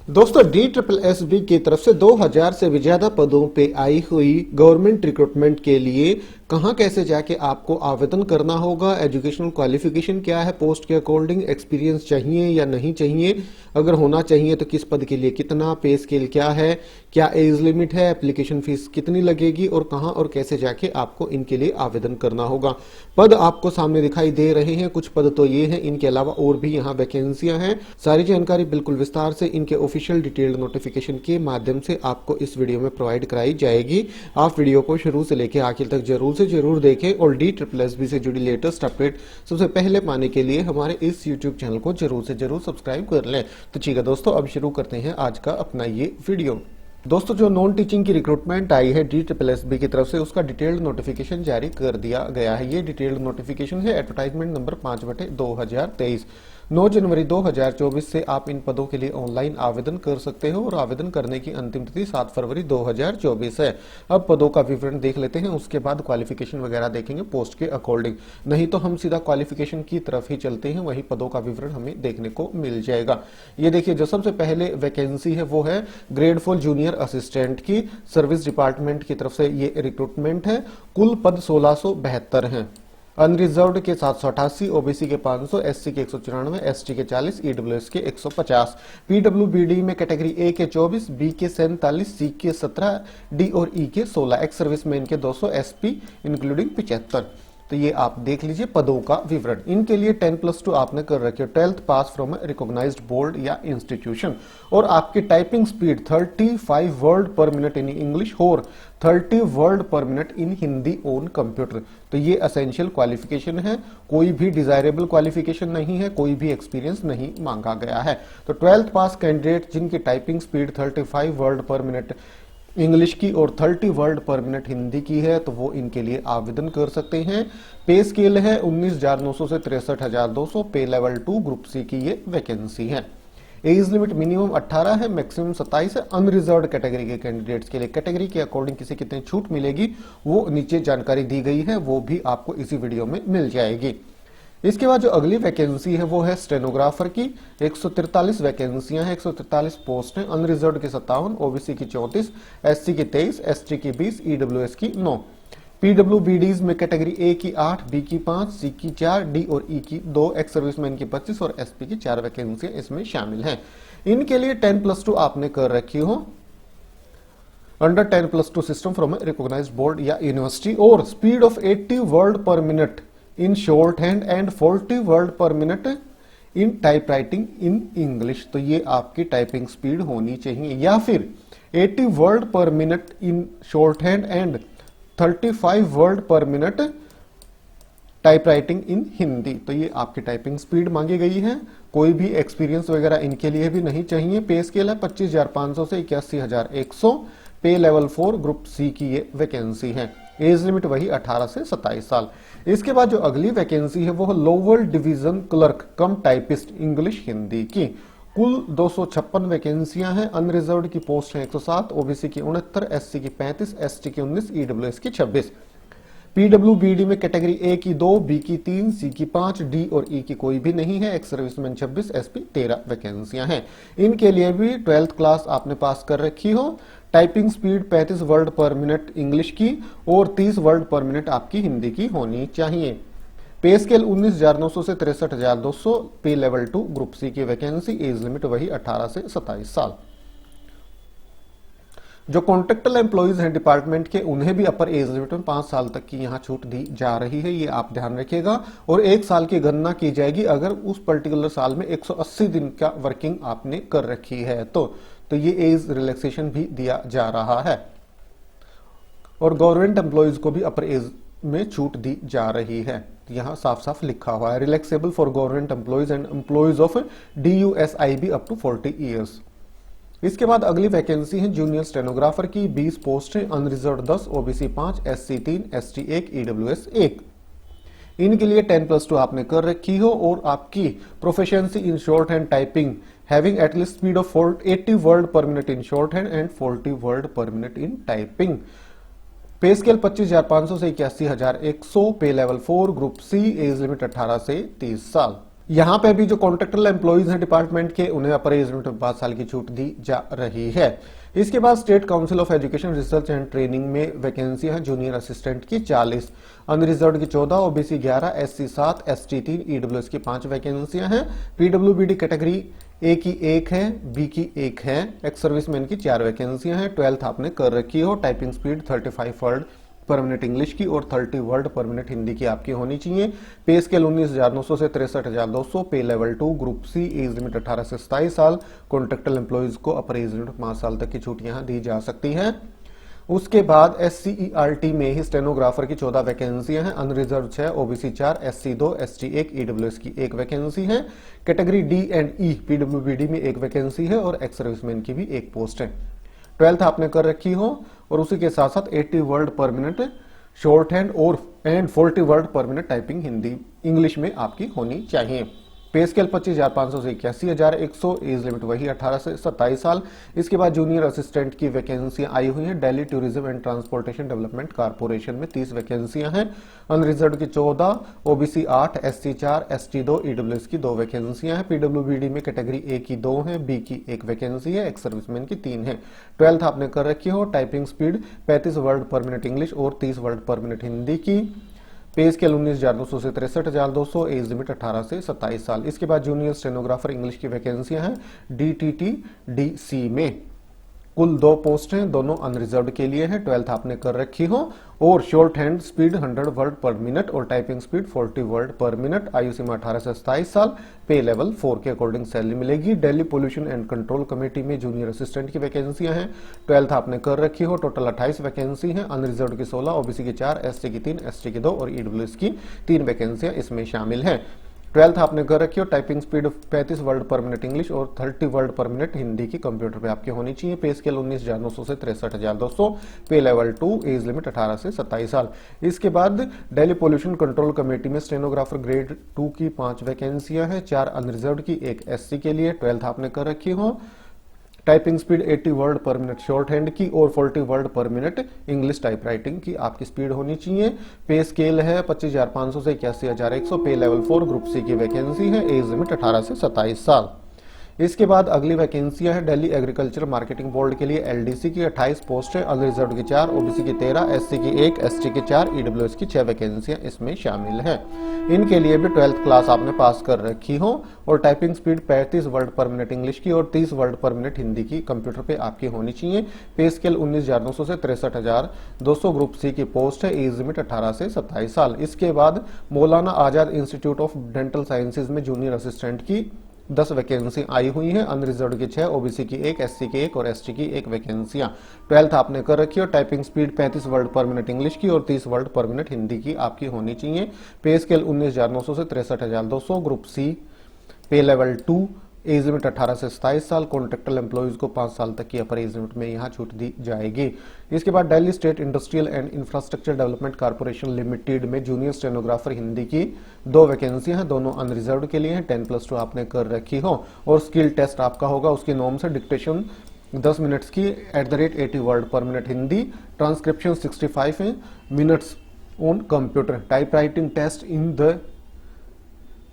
दोस्तों DSSB की तरफ से 2000 से भी ज्यादा पदों पे आई हुई गवर्नमेंट रिक्रूटमेंट के लिए कहां कैसे जाके आपको आवेदन करना होगा, एजुकेशनल क्वालिफिकेशन क्या है, पोस्ट के अकॉर्डिंग एक्सपीरियंस चाहिए या नहीं चाहिए, अगर होना चाहिए तो किस पद के लिए कितना, पे स्केल क्या है, क्या एज लिमिट है, एप्लीकेशन फीस कितनी लगेगी और कहां और कैसे जाके आपको इनके लिए आवेदन करना होगा। पद आपको सामने दिखाई दे रहे हैं, कुछ पद तो ये हैं, इनके अलावा और भी यहाँ वैकेंसियां हैं। सारी जानकारी बिल्कुल विस्तार से इनके ऑफिशियल डिटेल्ड नोटिफिकेशन के माध्यम से आपको इस वीडियो में प्रोवाइड कराई जाएगी। आप वीडियो को शुरू से लेकर आखिर तक जरूर देखें और DSSB से जुड़ी लेटेस्ट अपडेट सबसे पहले पाने के लिए हमारे इस YouTube चैनल को जरूर सब्सक्राइब कर लें। तो ठीक है दोस्तों, अब शुरू करते हैं आज का अपना ये वीडियो। दोस्तों, जो नॉन टीचिंग की रिक्रूटमेंट आई है DSSB की तरफ से, उसका डिटेल्ड नोटिफिकेशन जारी कर दिया गया है। ये डिटेल्ड नोटिफिकेशन है एडवर्टाइजमेंट नंबर 5/2023। 9 जनवरी 2024 से आप इन पदों के लिए ऑनलाइन आवेदन कर सकते हो और आवेदन करने की अंतिम तिथि 7 फरवरी 2024 है। अब पदों का विवरण देख लेते हैं, उसके बाद क्वालिफिकेशन वगैरह देखेंगे पोस्ट के अकॉर्डिंग। नहीं तो हम सीधा क्वालिफिकेशन की तरफ ही चलते हैं, वही पदों का विवरण हमें देखने को मिल जाएगा। ये देखिए, जो सबसे पहले वैकेंसी है वो है ग्रेड 4 जूनियर असिस्टेंट की। सर्विस डिपार्टमेंट की तरफ से ये रिक्रूटमेंट है। कुल पद 1672 हैं। अनरिजर्व्ड के 788, ओबीसी के 500, एससी के 194, एसटी के 40, ईडब्ल्यूएस के 150, पीडब्ल्यूबीडी में कैटेगरी ए के 24, बी के 47, सी के 17, डी और ई के 16, एक्स सर्विसमैन के 200, एसपी इंक्लूडिंग 75। तो ये आप देख लीजिए पदों का विवरण। इनके लिए 10+2 आपने कर रखी है, 12th pass from recognised board या इंस्टीट्यूशन, और आपकी typing speed 35 word per minute in English और 30 word per minute in Hindi on computer. तो ये एसेंशियल क्वालिफिकेशन है, कोई भी डिजायरेबल क्वालिफिकेशन नहीं है, कोई भी एक्सपीरियंस नहीं मांगा गया है। तो 12th पास कैंडिडेट जिनकी typing speed 35 word per minute English की और 30 वर्ड पर मिनट हिंदी की है, तो वो इनके लिए आवेदन कर सकते हैं। पे स्केल है 19,900 से 63,200। पे लेवल 2 ग्रुप सी की ये वैकेंसी है। एज लिमिट मिनिमम 18 है, मैक्सिमम 27 है। अनरिजर्व्ड कैटेगरी के कैंडिडेट्स के लिए कैटेगरी के अकॉर्डिंग किसी कितनी छूट मिलेगी वो नीचे जानकारी दी गई है, वो भी आपको इसी वीडियो में मिल जाएगी। इसके बाद जो अगली वैकेंसी है वो है स्टेनोग्राफर की। 143 वैकेंसियां हैं, 143 पोस्ट हैं। अनरिजर्व्ड की 57, ओबीसी की 34, एससी की 23, एसटी की 20, ईडब्ल्यूएस की 9। पीडब्ल्यूबीडीज में कैटेगरी ए की 8, बी की 5, सी की 4, डी और ई की 2, एक्स सर्विसमैन की 25 और एसपी की 4 वैकेंसियां इसमें शामिल हैं। इनके लिए 10+2 आपने कर रखी हो under 10+2 system from recognised board या यूनिवर्सिटी, और speed of 80 word per minute in shorthand and 40 word per minute in typewriting in English. तो ये आपकी टाइपिंग स्पीड होनी चाहिए, या फिर 80 word per minute in shorthand and 35 word per minute type writing in Hindi. तो ये आपकी टाइपिंग स्पीड मांगी गई है। कोई भी एक्सपीरियंस वगैरह इनके लिए भी नहीं चाहिए। पे स्केल है 25,500 से 81,100। पे लेवल 4 ग्रुप सी की ये वैकेंसी है। एज लिमिट वही 18 से 27 साल। इसके बाद जो अगली वैकेंसी है वो लोअर डिवीजन क्लर्क कम टाइपिस्ट इंग्लिश हिंदी की। कुल 256 वैकेंसियां हैं। अनरिजर्व्ड की पोस्ट है 107, ओबीसी की 69, एससी की 35, एसटी की 19, ईडब्ल्यूएस की 26। पीडब्ल्यूबीडी में कैटेगरी ए की 2, बी की 3, सी की 5, डी और ई की कोई भी नहीं है। एक्स सर्विसमैन 26, एसपी 13 वैकेंसियां हैं। इनके लिए भी 12th क्लास आपने पास कर रखी हो। Typing speed 35 word per minute English की और 30 वर्ड पर मिनट आपकी हिंदी की होनी चाहिए। पे स्केल 19,900 से 63,200। पे लेवल 2 ग्रुप सी की वैकेंसी। एज लिमिट वही 18 से 27 साल। जो कॉन्ट्रेक्चुअल एम्प्लॉइज हैं डिपार्टमेंट के, उन्हें भी अपर एज लिमिट में 5 साल तक की यहाँ छूट दी जा रही है, ये आप ध्यान रखिएगा। और 1 साल की गणना की जाएगी अगर उस पर्टिकुलर साल में 180 दिन का वर्किंग आपने कर रखी है तो ये एज रिलैक्सेशन भी दिया जा रहा है। और गवर्नमेंट एम्प्लॉइज को भी अपर एज में छूट दी जा रही है। यहाँ साफ साफ लिखा हुआ है, relaxable for government employees and employees of DUSIB up to 40 years. इसके बाद अगली वैकेंसी है जूनियर स्टेनोग्राफर की। 20 पोस्ट है। Unreserved 10, OBC 5, SC 3, ST 1, EWS 1। इनके लिए 10+2 आपने कर रखी हो और आपकी proficiency in shorthand typing having at least speed of 80 word per minute in shorthand and 40 word per minute in typing. Pay scale 25,500 से 81,100। Pay level 4 group C. Age limit 18 से 30 साल। यहाँ पे भी जो कॉन्ट्रेक्चुअल एम्प्लॉइज हैं department के, उन्हें अपर एज लिमिट में 5 साल की छूट दी जा रही है। इसके बाद state council of education research and training में वैकेंसियां हैं जूनियर असिस्टेंट की 40, अनरिजर्व्ड की 14, ओबीसी 11, एससी 7, एसटी 3, ईडब्ल्यूएस की 5 वैकेंसियां हैं। पीडब्ल्यूबीडी कैटेगरी ए की 1 है, बी की 1 है, एक्स सर्विसमैन की 4 वैकेंसियां हैं। 12th आपने कर रखी हो। Typing speed 35 word per minute English की और 30 वर्ड पर मिनट हिंदी की आपकी होनी चाहिए। पे स्केल 19,900 से 63,200। Pay level 2 group C. Age limit 18 से 27 साल। कॉन्ट्रेक्चुअल एम्प्लॉइज को अपर एज लिमिट 5 साल तक की छूट यहां दी जा सकती है। उसके बाद SCERT में ही स्टेनोग्राफर की 14 वैकेंसियां हैं, unreserve 6, OBC 4, SC 2, ST 1, EWS की 1 वैकेंसी है। Category D and E PWBD में 1 वैकेंसी है और एक्स सर्विसमैन की भी 1 पोस्ट है। 12th आपने कर रखी हो और उसी के साथ साथ 80 word per minute short hand और 40 word per minute typing Hindi English में आपकी होनी चाहिए। पे स्केल 25,500 से 81,100। एज लिमिट वही 18 से 27 साल। इसके बाद जूनियर असिस्टेंट की वैकेंसियां आई हुई हैं। Delhi tourism and transportation development corporation में 30 वैकेंसियां हैं, अनरिजर्व्ड की 14, ओबीसी 8, SC 4, ST 2, ईडब्ल्यूएस की 2 वैकेंसियां हैं। पीडब्ल्यूबीडी में कैटेगरी ए की 2 है, बी की 1 वैकेंसी है, एक्स सर्विसमैन की 3 है। 12th आपने कर रखी हो। Typing speed 35 word per minute English और 30 वर्ड पर मिनट हिंदी की। पे स्केल 19,200 से 63,200। एज लिमिट 18 से 27 साल। इसके बाद जूनियर स्टेनोग्राफर इंग्लिश की वैकेंसियां हैं DTT DC में। कुल 2 पोस्ट हैं, दोनों अनरिजर्व्ड के लिए हैं। 12th आपने कर रखी हो और shorthand speed 100 word per minute और typing speed 40 word per minute. आयु सीमा 18 से 27 साल। पे लेवल 4 के अकॉर्डिंग सैलरी मिलेगी। Delhi pollution and control committee में जूनियर असिस्टेंट की वैकेंसियां हैं। 12th आपने कर रखी हो। टोटल 28 वैकेंसी हैं, अनरिजर्व्ड की 16, ओबीसी की 4, SC की 3, ST की 2 और ईडब्ल्यूएस की 3 वैकेंसियां इसमें शामिल हैं। 12th आपने कर रखी हो। Typing speed 35 word per minute English और 30 वर्ड पर मिनट हिंदी की कंप्यूटर पे आपकी होनी चाहिए। पे स्केल 19,900 से 63,200। Pay level 2। एज लिमिट 18 से 27 साल। इसके बाद दिल्ली पोल्यूशन कंट्रोल कमेटी में स्टेनोग्राफर ग्रेड 2 की 5 वैकेंसियां हैं, 4 अनरिजर्व्ड की, 1 SC के लिए। 12th आपने कर रखी हो। Typing speed 80 word per minute short hand की और 40 word per minute English type writing की आपकी स्पीड होनी चाहिए। पे स्केल है 25,500 से 81,100। पे लेवल 4 ग्रुप सी की वैकेंसी है। एज लिमिट 18 से 27 साल। इसके बाद अगली वैकेंसियां है दिल्ली एग्रीकल्चर मार्केटिंग बोर्ड के लिए LDC की 28 पोस्ट है, अनरिजर्व्ड की 4, ओबीसी की 13, SC की 1, ST की 4, ईडब्ल्यूएस की 6 वैकेंसियां इसमें शामिल हैं। इनके लिए भी 12th क्लास आपने पास कर रखी हो और typing speed 35 word per minute English की और 30 वर्ड पर मिनट हिंदी की कंप्यूटर पे आपकी होनी चाहिए। पे स्केल 19,900 से 63,200 ग्रुप सी की पोस्ट है। एज लिमिट 18 से 27 साल। इसके बाद Maulana Azad institute of dental sciences में जूनियर असिस्टेंट की 10 वैकेंसी आई हुई हैं, अनरिजर्व्ड की 6, ओबीसी की 1, SC की 1 और ST की 1 वैकेंसियां। 12th आपने कर रखी है। Typing speed 35 word per minute English की और 30 वर्ड पर मिनट हिंदी की आपकी होनी चाहिए। पे स्केल 19,900 से 63,200 ग्रुप सी। पे लेवल 2। एज लिमिट 18 से 27 साल। कॉन्ट्रेक्चुअल एम्प्लॉइज को 5 साल तक की अपर एज लिमिट में यहाँ छूट दी जाएगी। इसके बाद Delhi state industrial and infrastructure development corporation limited में जूनियर स्टेनोग्राफर हिंदी की 2 वैकेंसियां हैं, दोनों अनरिजर्व्ड के लिए हैं। 10+2 आपने कर रखी हो और स्किल टेस्ट आपका होगा उसकी नॉर्म से। डिक्टेशन 10 मिनट्स की @80 word per minute Hindi. Transcription 65 minutes on computer. Type writing test in the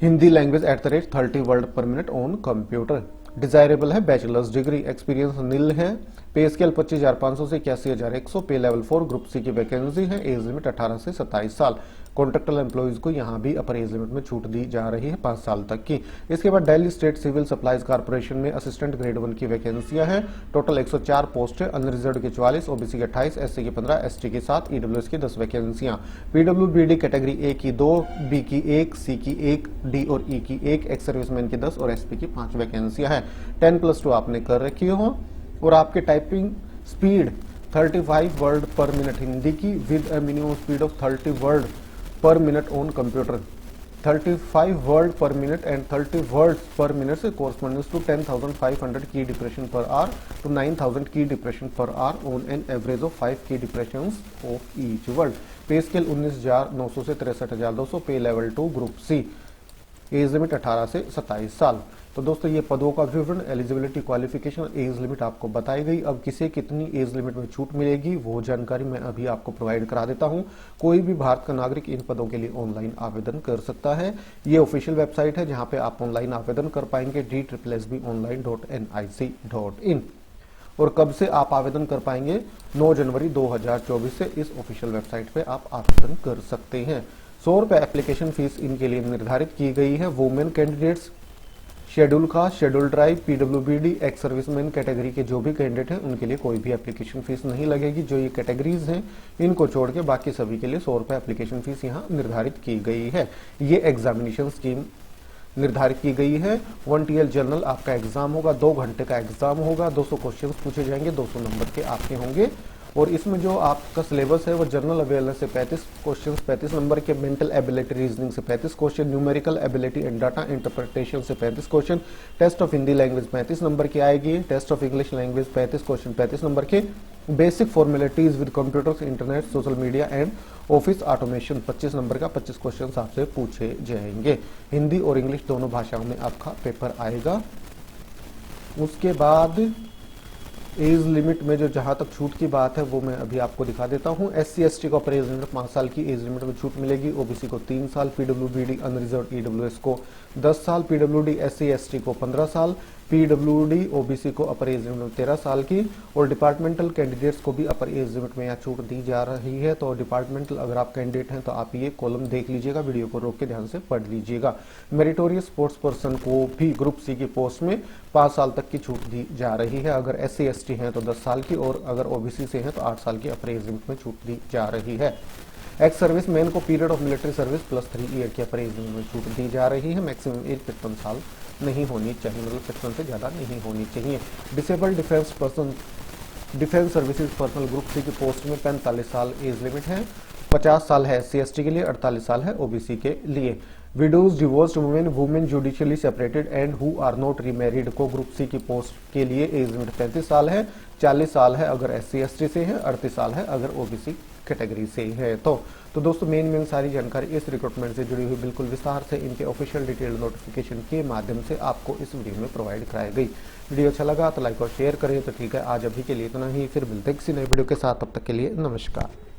Hindi language @30 word per minute on computer. Desirable है बैचलर्स डिग्री। एक्सपीरियंस नील है। पे स्केल 25,500 से 81,100। पे लेवल 4 ग्रुप सी की vacancy है। As limit 18 से 27 साल। Contractual employees को यहाँ भी अपर एज लिमिट में छूट दी जा रही है 5 साल तक की। इसके बाद Delhi state civil supplies corporation में असिस्टेंट ग्रेड 1 की वैकेंसियां हैं। टोटल 104 पोस्ट है, अनरिजर्व्ड की 44, ओबीसी की 28, SC की 15, ST की 7, ईडब्ल्यूएस की 10 वैकेंसियां। पीडब्ल्यूबीडी कैटेगरी ए की 2, बी की 1, सी की 1, डी और ई की 1, एक्स सर्विसमैन की 10 और SP की 5 वैकेंसियां हैं। 10+2 आपने कर रखी हो और आपके typing speed 35 word per minute Hindi की with a minimum speed of 30 word per minute on computer. 35 word per minute and 30 words per minute से corresponds to 10,500 key depression per hour to 9,000 key depression per hour on an average of 5 key depressions of each word। Pay scale 19,900 से 63,200। Pay level 2 group C. Age limit 18 से 27 साल। तो दोस्तों ये पदों का विवरण, एलिजिबिलिटी, क्वालिफिकेशन, एज लिमिट आपको बताई गई। अब किसे कितनी एज लिमिट में छूट मिलेगी वो जानकारी मैं अभी आपको प्रोवाइड करा देता हूं। कोई भी भारत का नागरिक इन पदों के लिए ऑनलाइन आवेदन कर सकता है। ये ऑफिशियल वेबसाइट है जहां पे आप ऑनलाइन आवेदन कर पाएंगे, DSSBonline.nic.in। और कब से आप आवेदन कर पाएंगे? 9 जनवरी 2024 से इस ऑफिशियल वेबसाइट पे आप आवेदन कर सकते हैं। 100 रुपए एप्लीकेशन फीस इनके लिए निर्धारित की गई है। Women candidates, schedule caste, schedule tribe, PWBD, ex serviceman category के जो भी कैंडिडेट हैं उनके लिए कोई भी एप्लीकेशन फीस नहीं लगेगी। जो ये कैटेगरीज हैं इनको छोड़ के बाकी सभी के लिए 100 रुपए एप्लीकेशन फीस यहाँ निर्धारित की गई है। ये एग्जामिनेशन स्कीम निर्धारित की गई है। 1 TL जनरल आपका एग्जाम होगा, 2 घंटे का एग्जाम होगा, 200 क्वेश्चन पूछे जाएंगे, 200 नंबर के आपके होंगे। और इसमें जो आपका सिलेबस है वो जनरल अवेयरनेस से 35 क्वेश्चन 35 नंबर के, मेंटल एबिलिटी रीजनिंग से 35 question, numerical ability and data interpretation से 35 question, test of Hindi language 35 number की आएगी, test of English language 35 question 35 number के, basic formalities with computers, internet, social media and office automation 25 number का 25 question आपसे पूछे जाएंगे। हिंदी और इंग्लिश दोनों भाषाओं में आपका पेपर आएगा। उसके बाद एज लिमिट में जो जहां तक छूट की बात है वो मैं अभी आपको दिखा देता हूं। SC/ST को अपर एज लिमिट 5 साल की एज लिमिट में छूट मिलेगी। OBC को 3 साल, PWBD अनरिजर्व EWS को 10 साल, PWD SC/ST को 15 साल, PWD OBC को अपर एज लिमिट में 13 साल की। और डिपार्टमेंटल कैंडिडेट्स को भी अपर एज लिमिट में यहाँ छूट दी जा रही है। तो डिपार्टमेंटल अगर आप कैंडिडेट हैं तो आप ये कॉलम देख लीजिएगा, वीडियो को रोक के ध्यान से पढ़ लीजिएगा। मेरिटोरियस स्पोर्ट्स पर्सन को भी ग्रुप C की पोस्ट में 5 साल तक की छूट दी जा रही है। अगर SC/ST हैं तो 10 साल की, और अगर OBC से हैं तो 8 साल की अपर एज लिमिट में छूट दी जा रही है। एक्स सर्विस मैन को period of military service plus 3 year की अपर एज लिमिट में छूट दी जा रही है। मैक्सिमम एज 55 साल नहीं होनी चाहिए, मतलब 55 से ज़्यादा नहीं होनी चाहिए। Disabled defence person, defence services personal group C की पोस्ट में 45 साल एज लिमिट है। 50 साल है SC/ST के लिए, 48 साल है OBC के लिए। Widows, divorced women, women judicially separated and who are not remarried को ग्रुप C की पोस्ट के लिए एज लिमिट 35 साल है। 40 साल है अगर SC/ST से है, 38 साल है अगर OBC कैटेगरी से है। तो दोस्तों मेन सारी जानकारी इस रिक्रूटमेंट से जुड़ी हुई बिल्कुल विस्तार से इनके ऑफिशियल डिटेल नोटिफिकेशन के माध्यम से आपको इस वीडियो में प्रोवाइड कराई गई। वीडियो अच्छा लगा तो लाइक और शेयर करें। तो ठीक है, आज अभी के लिए इतना ही, फिर मिलते हैं किसी नए वीडियो के साथ। तब तक के लिए नमस्कार।